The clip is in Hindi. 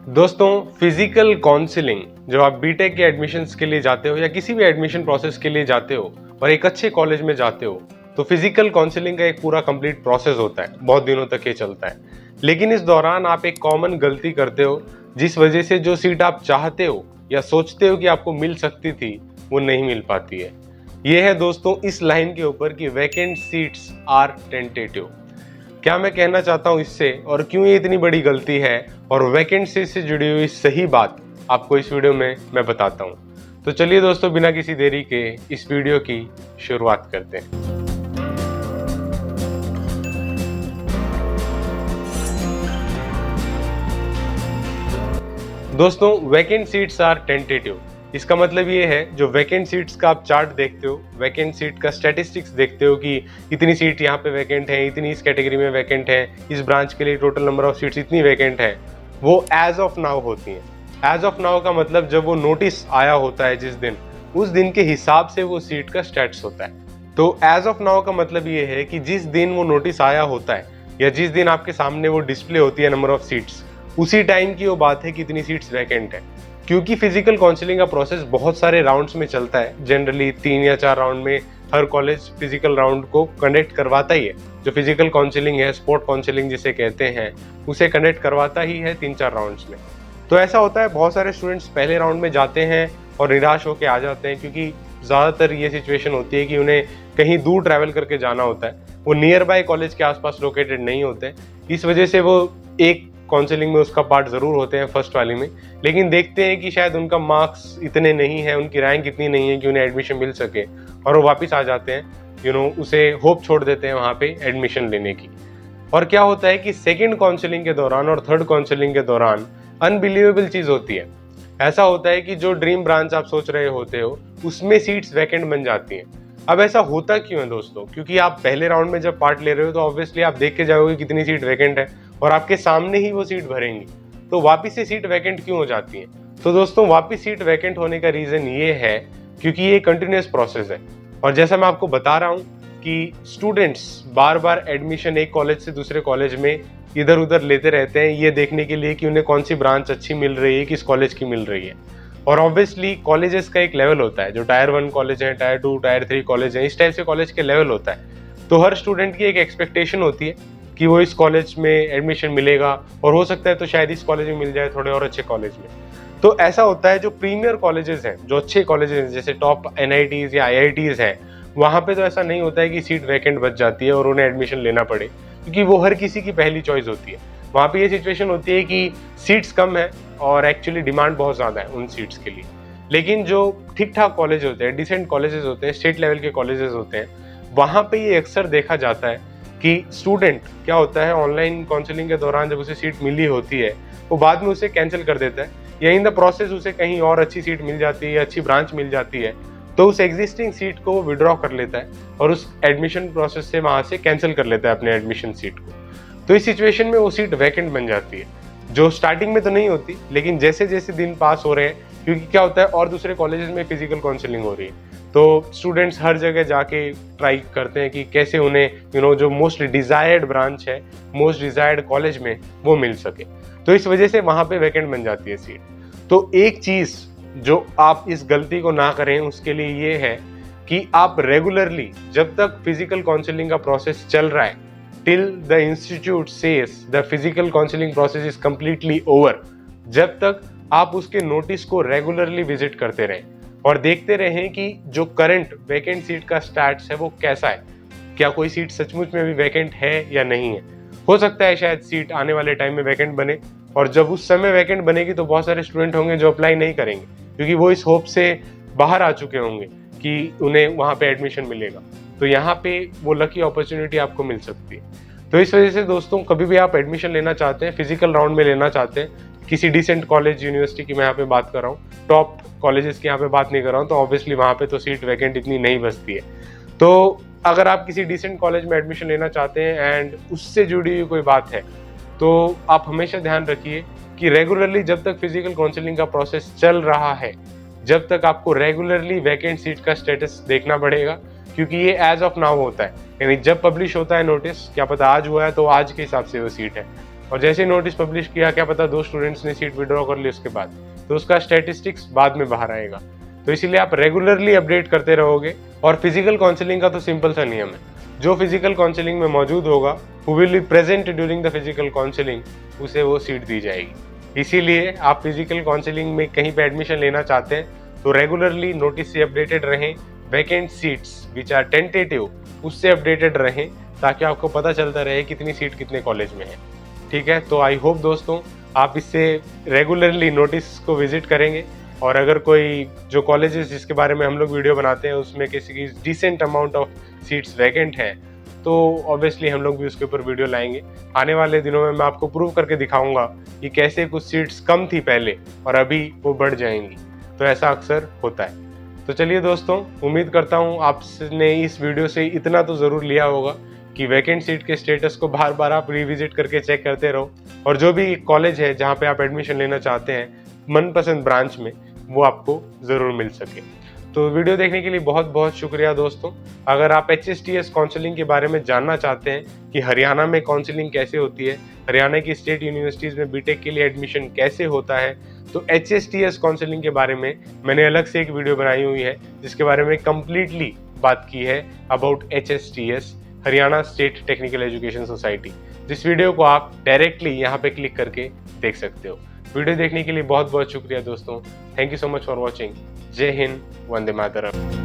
दोस्तों, फिजिकल काउंसलिंग जो आप बीटेक के एडमिशन्स के लिए जाते हो या किसी भी एडमिशन प्रोसेस के लिए जाते हो और एक अच्छे कॉलेज में जाते हो तो फिजिकल काउंसलिंग का एक पूरा कंप्लीट प्रोसेस होता है। बहुत दिनों तक ये चलता है, लेकिन इस दौरान आप एक कॉमन गलती करते हो जिस वजह से जो सीट आप चाहते हो या सोचते हो कि आपको मिल सकती थी वो नहीं मिल पाती है। ये है दोस्तों इस लाइन के ऊपर कि वैकेंट सीट्स आर टेंटेटिव। क्या मैं कहना चाहता हूँ इससे और क्यों ये इतनी बड़ी गलती है और वैकेंसी से जुड़ी हुई सही बात आपको इस वीडियो में मैं बताता हूँ। तो चलिए दोस्तों, बिना किसी देरी के इस वीडियो की शुरुआत करते हैं। दोस्तों, वैकेंट सीट्स आर टेंटेटिव। इसका मतलब ये है, जो वैकेंट सीट्स का आप चार्ट देखते हो, वैकेंट सीट का स्टैटिस्टिक्स देखते हो कि इतनी सीट यहाँ पे वैकेंट है, इतनी इस कैटेगरी में वैकेंट है, इस ब्रांच के लिए टोटल नंबर ऑफ सीट्स इतनी वैकेंट है, वो एज ऑफ नाउ होती हैं। एज ऑफ नाउ का मतलब जब वो नोटिस आया होता है जिस दिन, उस दिन के हिसाब से वो सीट का स्टेटस होता है। तो एज ऑफ नाउ का मतलब ये है कि जिस दिन वो नोटिस आया होता है या जिस दिन आपके सामने वो डिस्प्ले होती है नंबर ऑफ सीट्स, उसी टाइम की वो बात है कि इतनी सीट्स वैकेंट है। क्योंकि फिजिकल काउंसलिंग का प्रोसेस बहुत सारे राउंड्स में चलता है, जनरली 3 या 4 राउंड में हर कॉलेज फिजिकल राउंड को कंडक्ट करवाता ही है। जो फिजिकल काउंसलिंग है, स्पोर्ट काउंसलिंग जिसे कहते हैं, उसे कंडक्ट करवाता ही है 3-4 राउंड्स में। तो ऐसा होता है, बहुत सारे स्टूडेंट्स पहले राउंड में जाते हैं और निराश होकर आ जाते हैं, क्योंकि ज़्यादातर ये सिचुएशन होती है कि उन्हें कहीं दूर ट्रैवल करके जाना होता है, वो नियर बाय कॉलेज के आसपास लोकेटेड नहीं होते। इस वजह से वो एक काउंसलिंग में उसका पार्ट ज़रूर होते हैं फर्स्ट वाली में, लेकिन देखते हैं कि शायद उनका मार्क्स इतने नहीं है, उनकी रैंक इतनी नहीं है कि उन्हें एडमिशन मिल सके, और वो वापस आ जाते हैं। उसे होप छोड़ देते हैं वहाँ पे एडमिशन लेने की। और क्या होता है कि सेकंड काउंसलिंग के दौरान और थर्ड काउंसलिंग के दौरान अनबिलीवेबल चीज़ होती है। ऐसा होता है कि जो ड्रीम ब्रांच आप सोच रहे होते हो उसमें सीट्स वैकेंट बन जाती हैं। अब ऐसा होता क्यों है दोस्तों? क्योंकि आप पहले राउंड में जब पार्ट ले रहे हो तो ऑब्वियसली आप देख के जाओगे कितनी सीट वैकेंट है और आपके सामने ही वो सीट भरेंगी, तो वापस से सीट वैकेंट क्यों हो जाती है? तो दोस्तों, वापस सीट वैकेंट होने का रीज़न ये है क्योंकि ये कंटिन्यूस प्रोसेस है। और जैसा मैं आपको बता रहा हूँ कि स्टूडेंट्स बार बार एडमिशन एक कॉलेज से दूसरे कॉलेज में इधर उधर लेते रहते हैं, ये देखने के लिए कि उन्हें कौन सी ब्रांच अच्छी मिल रही है, किस कॉलेज की मिल रही है। और ऑब्वियसली कॉलेजेस का एक लेवल होता है, जो टायर 1 कॉलेज है, टायर 2, टायर 3 कॉलेज है, इस टाइप से कॉलेज के लेवल होता है। तो हर स्टूडेंट की एक एक्सपेक्टेशन होती है कि वो इस कॉलेज में एडमिशन मिलेगा, और हो सकता है तो शायद इस कॉलेज में मिल जाए, थोड़े और अच्छे कॉलेज में। तो ऐसा होता है, जो प्रीमियर कॉलेजेस हैं, जो अच्छे कॉलेजेस हैं, जैसे टॉप NITs या IITs हैं, वहाँ पे तो ऐसा नहीं होता है कि सीट वैकेंट बच जाती है और उन्हें एडमिशन लेना पड़े, क्योंकि वो हर किसी की पहली चॉइस होती है। वहाँ पे ये सिचुएशन होती है कि सीट्स कम है और एक्चुअली डिमांड बहुत ज़्यादा है उन सीट्स के लिए। लेकिन जो ठीक ठाक कॉलेज होते हैं, डिसेंट कॉलेजेस होते हैं, स्टेट लेवल के कॉलेजेस होते हैं, वहाँ पे ये अक्सर देखा जाता है कि स्टूडेंट क्या होता है, ऑनलाइन काउंसलिंग के दौरान जब उसे सीट मिली होती है वो बाद में उसे कैंसिल कर देता है, या इन द प्रोसेस उसे कहीं और अच्छी सीट मिल जाती है या अच्छी ब्रांच मिल जाती है, तो उस एग्जिस्टिंग सीट को वो विड्रॉ कर लेता है और उस एडमिशन प्रोसेस से वहाँ से कैंसिल कर लेता है अपने एडमिशन सीट को। तो इस सिचुएशन में वो सीट वैकेंट बन जाती है, जो स्टार्टिंग में तो नहीं होती, लेकिन जैसे जैसे दिन पास हो रहे हैं, क्योंकि क्या होता है और दूसरे कॉलेजेस में फिजिकल काउंसलिंग हो रही है, तो स्टूडेंट्स हर जगह जाके ट्राई करते हैं कि कैसे उन्हें जो मोस्ट डिजायर्ड ब्रांच है, मोस्ट डिजायर्ड कॉलेज में वो मिल सके। तो इस वजह से वहाँ पे वैकेंट बन जाती है सीट। तो एक चीज़ जो आप इस गलती को ना करें उसके लिए ये है कि आप रेगुलरली, जब तक फिजिकल काउंसलिंग का प्रोसेस चल रहा है, till the institute says the physical counselling process is completely over, जब तक आप उसके नोटिस को रेगुलरली विजिट करते रहें और देखते रहें कि जो करंट वैकेंट सीट का स्टैटस है वो कैसा है, क्या कोई सीट सचमुच में भी वैकेंट है या नहीं है। हो सकता है शायद सीट आने वाले टाइम में वैकेंट बने, और जब उस समय वैकेंट बनेगी तो बहुत सारे स्टूडेंट होंगे जो अप्लाई नहीं करेंगे, क्योंकि वो इस होप से बाहर आ चुके होंगे कि उन्हें वहाँ पे एडमिशन मिलेगा। तो यहाँ पे वो लकी अपॉर्चुनिटी आपको मिल सकती है। तो इस वजह से दोस्तों, कभी भी आप एडमिशन लेना चाहते हैं, फिजिकल राउंड में लेना चाहते हैं, किसी डिसेंट कॉलेज यूनिवर्सिटी की मैं यहाँ पे बात कर रहा हूँ, टॉप कॉलेजेस की यहाँ पे बात नहीं कर रहा हूँ, तो ऑब्वियसली वहाँ पे तो सीट वैकेंट इतनी नहीं बचती है। तो अगर आप किसी डिसेंट कॉलेज में एडमिशन लेना चाहते हैं एंड उससे जुड़ी हुई कोई बात है, तो आप हमेशा ध्यान रखिए कि रेगुलरली जब तक फिजिकल काउंसलिंग का प्रोसेस चल रहा है, जब तक आपको रेगुलरली वैकेंट सीट का स्टेटस देखना पड़ेगा, क्योंकि ये एज ऑफ नाउ होता है, यानी जब पब्लिश होता है नोटिस, क्या पता आज हुआ है तो आज के हिसाब से वो सीट है, और जैसे ही नोटिस पब्लिश किया, क्या पता 2 स्टूडेंट्स ने सीट विड्रॉ कर ली उसके बाद, तो उसका स्टैटिस्टिक्स बाद में बाहर आएगा। तो इसीलिए आप रेगुलरली अपडेट करते रहोगे। और फिजिकल काउंसलिंग का तो सिंपल सा नियम है, जो फिजिकल काउंसलिंग में मौजूद होगा, who will be present during the physical counselling, उसे वो सीट दी जाएगी। इसीलिए आप फिजिकल काउंसलिंग में कहीं पे एडमिशन लेना चाहते हैं तो रेगुलरली नोटिस से अपडेटेड रहें, vacant seats which are tentative उससे अपडेटेड रहें, ताकि आपको पता चलता रहे कितनी सीट कितने कॉलेज में है। ठीक है, तो आई होप दोस्तों आप इससे रेगुलरली नोटिस को विजिट करेंगे, और अगर कोई जो कॉलेजेस जिसके बारे में हम लोग वीडियो बनाते हैं उसमें किसी की decent amount of seats vacant है, तो ऑब्वियसली हम लोग भी उसके ऊपर वीडियो लाएंगे। आने वाले दिनों में मैं आपको प्रूव करके दिखाऊंगा कि कैसे कुछ सीट्स कम थी पहले और अभी वो बढ़ जाएंगी। तो ऐसा अक्सर होता है। तो चलिए दोस्तों, उम्मीद करता हूँ आपने इस वीडियो से इतना तो ज़रूर लिया होगा कि वैकेंट सीट के स्टेटस को बार बार आप रिविजिट करके चेक करते रहो, और जो भी कॉलेज है जहाँ पे आप एडमिशन लेना चाहते हैं मनपसंद ब्रांच में, वो आपको ज़रूर मिल सके। तो वीडियो देखने के लिए बहुत बहुत शुक्रिया दोस्तों। अगर आप HSTS काउंसलिंग के बारे में जानना चाहते हैं कि हरियाणा में काउंसलिंग कैसे होती है, हरियाणा की स्टेट यूनिवर्सिटीज़ में बीटेक के लिए एडमिशन कैसे होता है, तो HSTS काउंसलिंग के बारे में मैंने अलग से एक वीडियो बनाई हुई है जिसके बारे में कंप्लीटली बात की है about HSTS, Haryana state technical education society. जिस वीडियो को आप डायरेक्टली यहाँ पे क्लिक करके देख सकते हो। वीडियो देखने के लिए बहुत बहुत शुक्रिया दोस्तों। Thank you so much for watching. जय हिंद, वंदे मातरम।